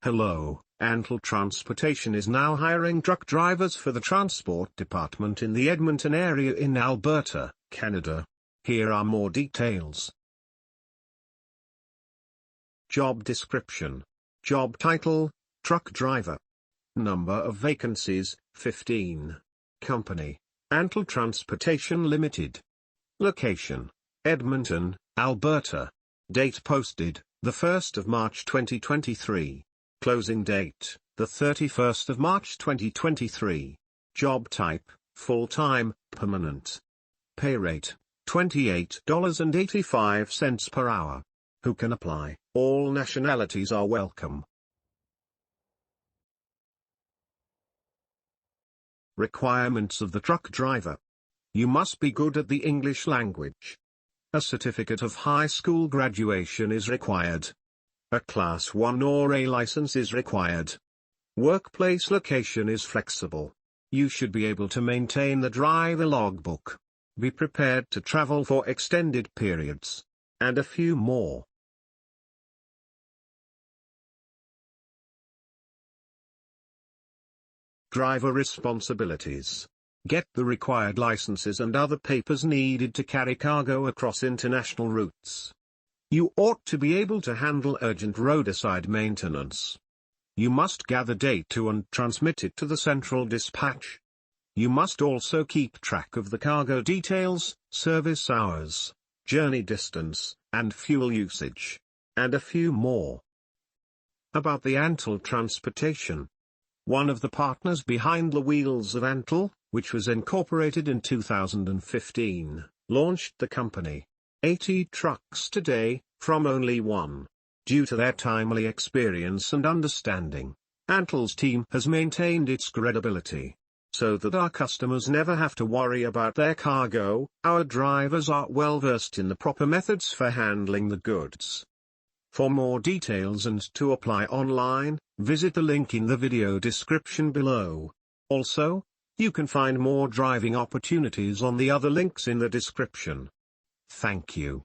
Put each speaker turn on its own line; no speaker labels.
Hello, Anttal Transportation is now hiring truck drivers for the transport department in the Edmonton area in Alberta, Canada. Here are more details. Job description. Job title, truck driver. Number of vacancies, 15. Company, Anttal Transportation Limited. Location, Edmonton, Alberta. Date posted, the 1st of March 2023. Closing date, the 31st of March 2023. Job type, full-time, permanent. Pay rate, $28.85 per hour. Who can apply? All nationalities are welcome. Requirements of the truck driver. You must be good at the English language. A certificate of high school graduation is required. A Class 1 or A license is required. Workplace location is flexible. You should be able to maintain the driver logbook. Be prepared to travel for extended periods. And a few more. Driver responsibilities. Get the required licenses and other papers needed to carry cargo across international routes. You ought to be able to handle urgent roadside maintenance. You must gather data and transmit it to the central dispatch. You must also keep track of the cargo details, service hours, journey distance, and fuel usage. And a few more. About the Anttal Transportation. One of the partners behind the wheels of Anttal, which was incorporated in 2015, launched the company. 80 trucks today, from only one. Due to their timely experience and understanding, Anttal's team has maintained its credibility. So that our customers never have to worry about their cargo, our drivers are well versed in the proper methods for handling the goods. For more details and to apply online, visit the link in the video description below. Also, you can find more driving opportunities on the other links in the description. Thank you.